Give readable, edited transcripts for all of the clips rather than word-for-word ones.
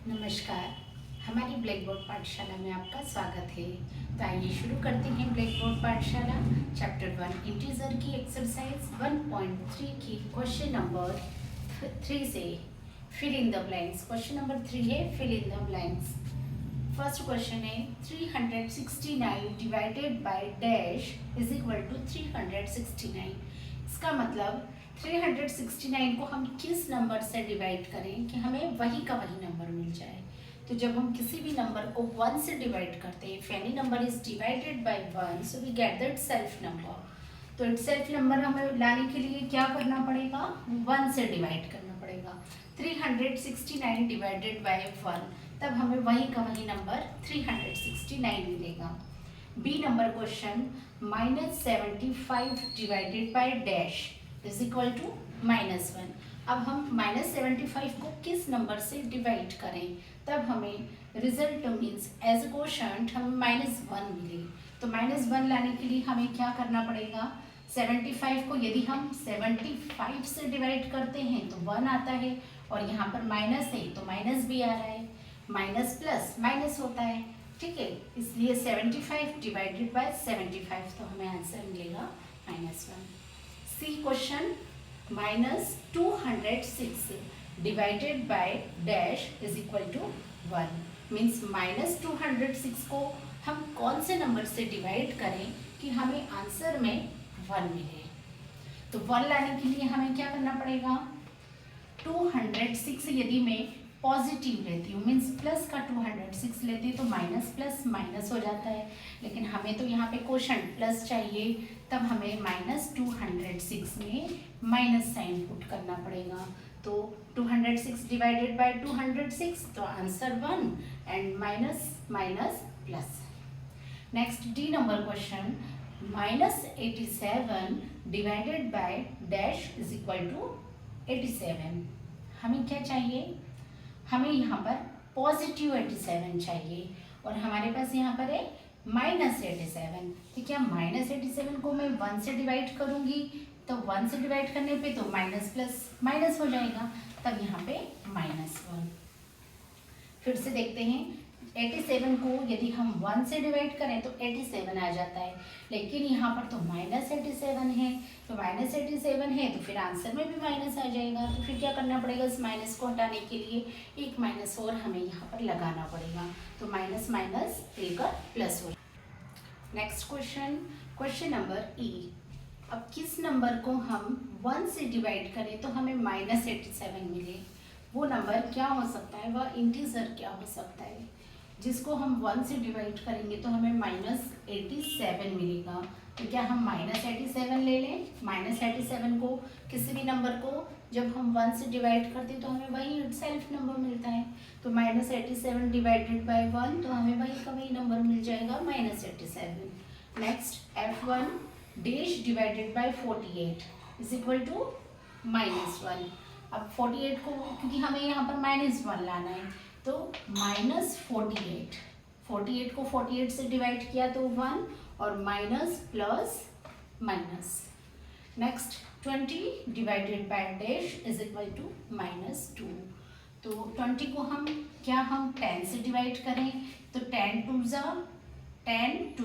नमस्कार। हमारी black board पाठशाला में आपका स्वागत है। तो आइए शुरू करते हैं blackboard Pathshala chapter 1 integer की एक्सरसाइज 1.3 की क्वेश्चन नंबर 3 से fill in the blanks. Question number 3 है fill in the blanks. First question है 369 divided by dash is equal to 369। इसका मतलब 369 को हम किस नंबर से डिवाइड करें कि हमें वही का वही नंबर मिल जाए। तो जब हम किसी भी नंबर को 1 से डिवाइड करते हैं, if any number is divided by 1 so we get that self number. तो इट सेल्फ नंबर हमें लाने के लिए क्या करना पड़ेगा, 1 से डिवाइड करना पड़ेगा। 369 डिवाइडेड बाय 1, तब हमें वही का वही नंबर 369 मिलेगा। B number question -75 divided by dash is equal to -1। अब हम -75 को किस नंबर से डिवाइड करें, तब हमें result means as a quotient हमें -1 मिले। तो -1 लाने के लिए हमें क्या करना पड़ेगा, 75 को यदि हम 75 से डिवाइड करते हैं तो 1 आता है, और यहाँ पर माइनस है तो माइनस भी आ रहा है, माइनस प्लस माइनस होता है, ठीक है। इसलिए 75 डिवाइडेड बाय 75, तो हमें आंसर मिलेगा -1। See question -206 divided by dash is equal to 1। Means -206 को हम कौन से नंबर से डिवाइड करें कि हमें आंसर में 1 मिले। तो 1 लाने के लिए हमें क्या करना पड़ेगा, 206 यदि मैं पॉजिटिव लेती हूँ मीन्स प्लस का 206 लेती हूँ तो माइनस प्लस माइनस हो जाता है, लेकिन हमें तो यहाँ पे क्वोशंट प्लस चाहिए, तब हमें -206 में माइनस साइन पुट करना पड़ेगा। तो 206 डिवाइडेड बाय 206, तो answer 1 and minus minus plus. Next D number question -87 divided by dash is equal to 87। हमें क्या चाहिए, हमें यहाँ पर पॉजिटिव 87 चाहिए, और हमारे पास यहाँ पर है -87। तो क्या -87 को मैं 1 से डिवाइड करूँगी, तो 1 से डिवाइड करने पे तो माइनस प्लस माइनस हो जाएगा, तब यहाँ पे -1। फिर से देखते हैं, 87 को यदि हम 1 से डिवाइड करें तो 87 आ जाता है, लेकिन यहाँ पर तो -87 है, तो -87 है तो फिर आंसर में भी माइनस आ जाएगा। तो फिर क्या करना पड़ेगा, इस माइनस को हटाने के लिए एक माइनस और हमें यहाँ पर लगाना पड़ेगा, तो माइनस माइनस मिलकर प्लस हो। नेक्स्ट क्वेश्चन, क्वेश्चन नंबर ई। अब किस नंबर को हम 1 से डिवाइड करें तो हमें -87 मिले, वो नंबर क्या हो सकता है, वह इंटीजर क्या हो सकता है जिसको हम 1 से डिवाइड करेंगे तो हमें -87 मिलेगा। तो क्या हम -87 ले लें, -87 को किसी भी नंबर को जब हम 1 से डिवाइड करते हैं तो हमें वही सेल्फ नंबर मिलता है, तो -87 डिवाइडेड बाय 1, तो हमें वही का वही नंबर मिल जाएगा -87। Next F1 dash divided by 48 is equal to -1। अब 48 को क्योंकि हमें यहाँ पर -1 लाना है, तो -48, 48 को 48 से डिवाइड किया तो 1, और minus plus minus. Next 20 divided by dash is equal to -2। तो 20 को हम 10 से डिवाइड करें तो 10 2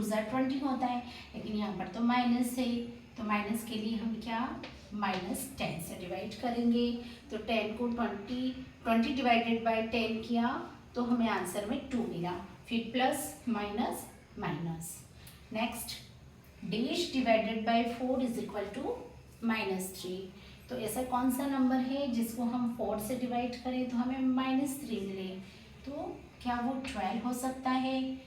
ज़ा 20 होता है, लेकिन यहाँ पर तो माइनस है, तो माइनस के लिए हम क्या -10 से डिवाइड करेंगे। तो 10 को 20 डिवाइडेड बाय 10 किया तो हमें आंसर में 2 मिला, फिर plus minus minus. Next dash divided by 4 is equal to -3। तो ऐसा कौन सा नंबर है जिसको हम 4 से डिवाइड करें तो हमें -3 मिले, तो क्या वो 12 हो सकता है।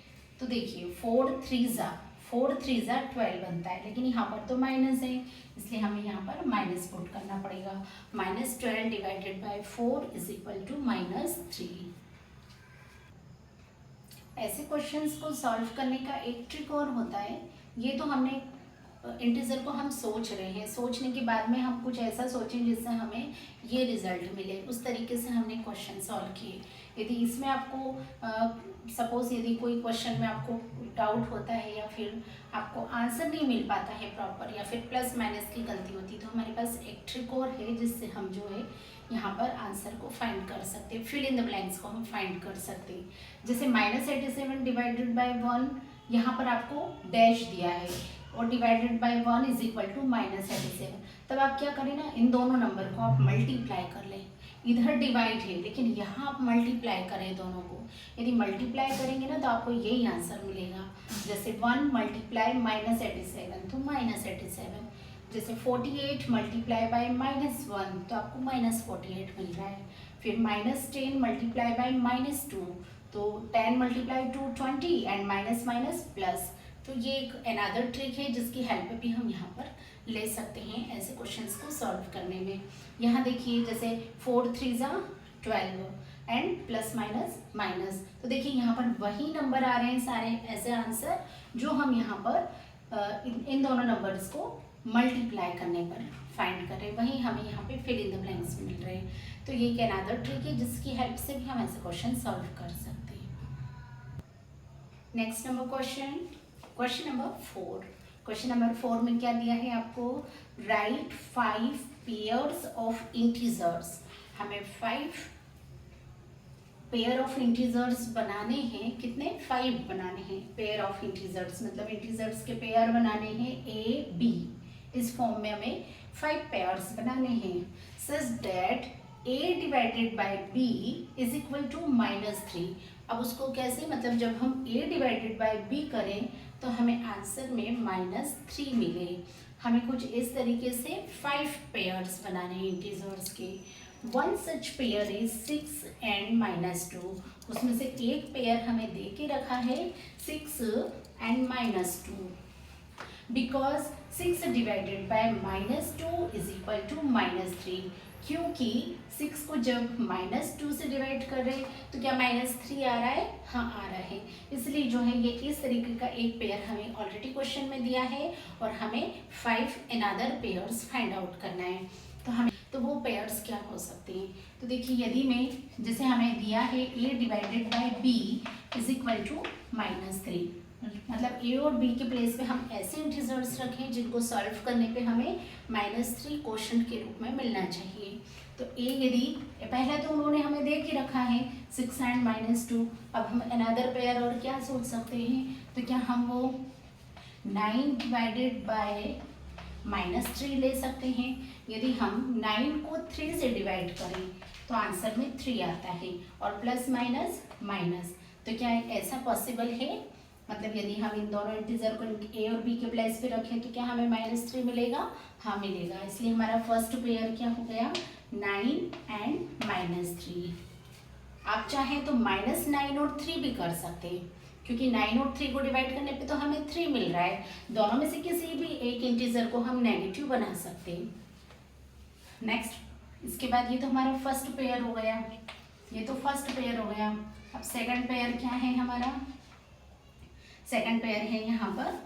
तो देखिए 4 3 ज़ा 12 बनता है, लेकिन यहाँ पर तो माइनस है, इसलिए हमें यहाँ पर माइनस पुट करना पड़ेगा। -12 divided by 4 is equal to -3। ऐसे क्वेश्चंस को सॉल्व करने का एक ट्रिक और होता है, ये तो हमने इंटीजर को हम सोच रहे हैं, सोचने के बाद में हम कुछ ऐसा सोचें जिससे हमें ये रिजल्ट मिले, उस तरीके से हमने क्वेश्चन सॉल्व किए। यदि इसमें आपको सपोज यदि कोई क्वेश्चन में आपको डाउट होता है या फिर आपको आंसर नहीं मिल पाता है प्रॉपर, या फिर प्लस माइनस की गलती होती है, तो हमारे पास एक ट्रिक और है जिससे हम जो है यहाँ पर आंसर को फाइंड कर सकते हैं, फिल इन द ब्लैंक्स को हम फाइंड कर सकते हैं। जैसे -87 डिवाइडेड बाय 1, यहाँ पर आपको डैश दिया है और divided by 1 is equal to -87। तब आप क्या करें ना, इन दोनों नंबर को आप मल्टीप्लाई कर लें। इधर डिवाइड है लेकिन यहाँ आप मल्टीप्लाई करें दोनों को। यदि मल्टीप्लाई करेंगे ना तो आपको यही आंसर मिलेगा। जैसे 1 मल्टीप्लाई -87 तो -87। जैसे 48 मल्टीप्लाई बाय -1 तो आपको -48 मिल रहा है। फिर -10 मल्टीप्लाई बाय -2 तो 10 multiply 2 20 and minus minus plus. तो ये एक अनदर ट्रिक है जिसकी हेल्प भी हम यहाँ पर ले सकते हैं ऐसे क्वेश्चंस को सॉल्व करने में। यहाँ देखिए जैसे 4 3 ज़ा 12 एंड प्लस माइनस माइनस, तो देखिए यहाँ पर वही नंबर आ रहे हैं सारे ऐसे आंसर जो हम यहाँ पर इन दोनों नंबर्स को मल्टीप्लाई करने पर फाइंड कर रहे हैं, वही हमें यहाँ पे फिल इन द ब्लैंक्स मिल रहे हैं। तो ये एक अनदर ट्रिक है जिसकी हेल्प से भी हम ऐसे क्वेश्चन सॉल्व कर सकते हैं। Next number question number 4। Question number 4 में क्या दिया है आपको, राइट 5 पेयर्स ऑफ इंटीजर्स। हमें 5 पेयर ऑफ इंटीजर्स बनाने हैं। कितने? 5 बनाने हैं। पेयर ऑफ इंटीजर्स मतलब इंटीजर्स के पेयर बनाने हैं A B। इस फॉर्म में हमें 5 पेयर्स बनाने हैं such that A divided by B is equal to -3। अब उसको कैसे, मतलब जब हम A डिवाइडेड बाय B करें तो हमें आंसर में -3 मिले। हमें कुछ इस तरीके से 5 पेयर्स बनाने हैं इंटीजर्स के। One such pair is 6 and -2। उसमें से एक पेयर हमें दे के रखा है 6 and -2। Because 6 divided by -2 is equal to -3। क्योंकि 6 को जब -2 से डिवाइड कर रहे हैं तो क्या -3 आ रहा है? हाँ आ रहा है। इसलिए जो है ये इस तरीके का एक पेयर हमें ऑलरेडी क्वेश्चन में दिया है और हमें 5 अनदर पेयर्स फाइंड आउट करना है। तो वो पेयर्स क्या हो सकते हैं? तो देखिए यदि मैं जैसे हमें दिया है A divided by B is equal to -3, मतलब A और B के प्लेस पे हम ऐसे इंटीजर्स रखें जिनको सॉल्व करने पे हमें -3 क्वोशंट के रूप में मिलना चाहिए। तो A यदि पहले तो उन्होंने हमें दे के रखा है 6 एंड -2। अब हम अनदर पेयर और क्या सोच सकते हैं? तो क्या हम वो 9 डिवाइडेड बाय -3 ले सकते हैं? यदि हम 9 को 3 से डिवाइड करें तो आंसर में 3 आता है और प्लस माइनस माइनस। तो क्या ऐसा पॉसिबल है? मतलब यदि हम इन दोनों इंटीजर को A और B के प्लेस पे रखें तो क्या हमें -3 मिलेगा? हाँ मिलेगा। इसलिए हमारा फर्स्ट पेयर क्या हो गया, 9 एंड -3। आप चाहें तो -9 और 3 भी कर सकते हैं क्योंकि 9 और 3 को डिवाइड करने पे तो हमें 3 मिल रहा है। दोनों में से किसी भी एक इंटीजर को हम नेगेटिव बना सकते हैं। नेक्स्ट इसके बाद ये तो हमारा फर्स्ट पेयर हो गया, ये तो फर्स्ट पेयर हो गया। अब सेकंड पेयर क्या है हमारा? सेकंड पेयर है यहाँ पर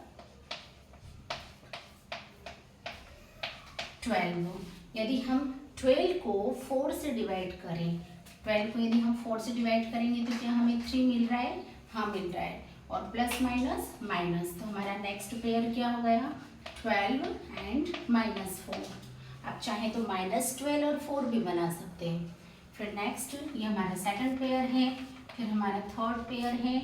12। यदि हम 12 को 4 से डिवाइड करें, 12 को यदि हम 4 से डिवाइड करेंगे तो क्या हमें 3 मिल रहा है? हाँ मिल रहा है और प्लस माइनस माइनस। तो हमारा नेक्स्ट पेयर क्या हो गया, 12 एंड -4। आप चाहें तो -12 और 4 भी बना सकते हैं। फिर नेक्स्ट ये हमारा सेकंड पेयर है। फिर हमारा थर्ड पेयर है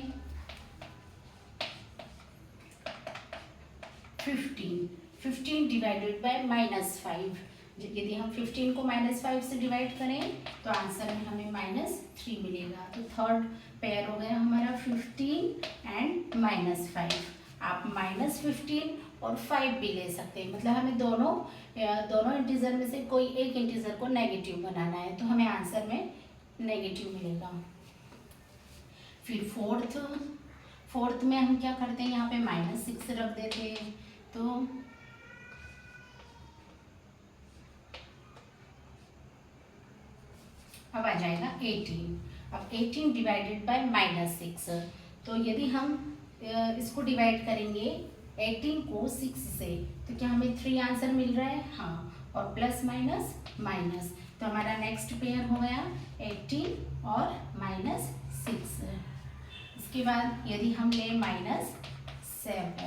15 डिवाइडेड बाय -5। यदि हम 15 को -5 से डिवाइड करें तो आंसर में हमें -3 मिलेगा। तो थर्ड पेयर हो गया हमारा 15 एंड -5। आप -15 और 5 भी ले सकते हैं, मतलब हमें दोनों इंटीजर में से कोई एक इंटीजर को नेगेटिव बनाना है तो हमें आंसर में नेगेटिव मिलेगा। फिर फोर्थ में हम क्या करते हैं, यहाँ पे -6 रख देते हैं तो अब आ जाएगा 18। अब 18 डिवाइडेड बाय -6। तो यदि हम इसको डिवाइड करेंगे 18 को 6 से, तो क्या हमें 3 आंसर मिल रहा है? हाँ, और प्लस माइनस माइनस, तो हमारा नेक्स्ट पेयर हो गया 18 और -6। इसके बाद यदि हम ले -7,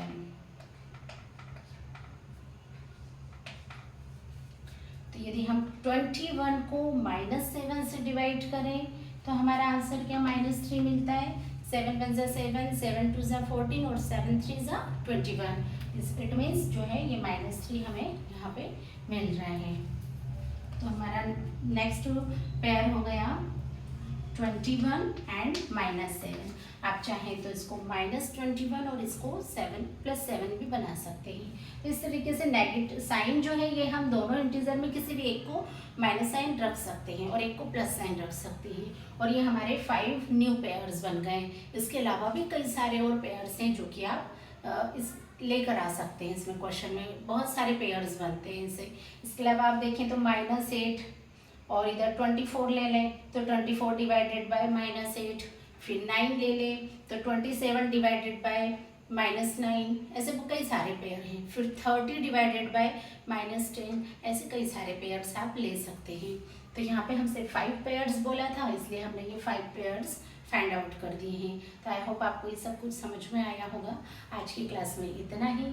तो यदि हम 21 को -7 से डिवाइड करें तो हमारा आंसर क्या -3 मिलता है। 7 1 7, 7 2 14 और 7 3 21। इट मीन्स जो है ये -3 हमें यहाँ पे मिल रहा है। तो हमारा नेक्स्ट पेयर हो गया 21 एंड -7। आप चाहें तो इसको -21 और इसको 7 + 7 भी बना सकते हैं। तो इस तरीके से नेगेटिव साइन जो है ये हम दोनों इंटीजर में किसी भी एक को माइनस साइन रख सकते हैं और एक को प्लस साइन रख सकते हैं। और ये हमारे 5 न्यू पेयर्स बन गए। इसके अलावा भी कई सारे और पेयर्स हैं जो कि आप इस लेकर आ सकते हैं। इसमें क्वेश्चन में बहुत सारे पेयर्स बनते हैं इनसे। इसके अलावा आप देखें तो -8 और इधर 24 ले लें तो 24 डिवाइडेड बाय -8, फिर 9 ले लें तो 27 डिवाइडेड बाय -9, ऐसे कई सारे पेयर हैं। फिर 30 डिवाइडेड बाय -10, ऐसे कई सारे पेयर्स आप ले सकते हैं। तो यहाँ पे हमसे 5 पेयर्स बोला था, इसलिए हमने ये 5 पेयर्स फाइंड आउट कर दिए हैं। तो आई होप आपको ये सब कुछ समझ में आया होगा। आज की क्लास में इतना ही।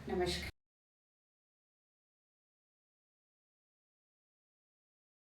नमस्कार।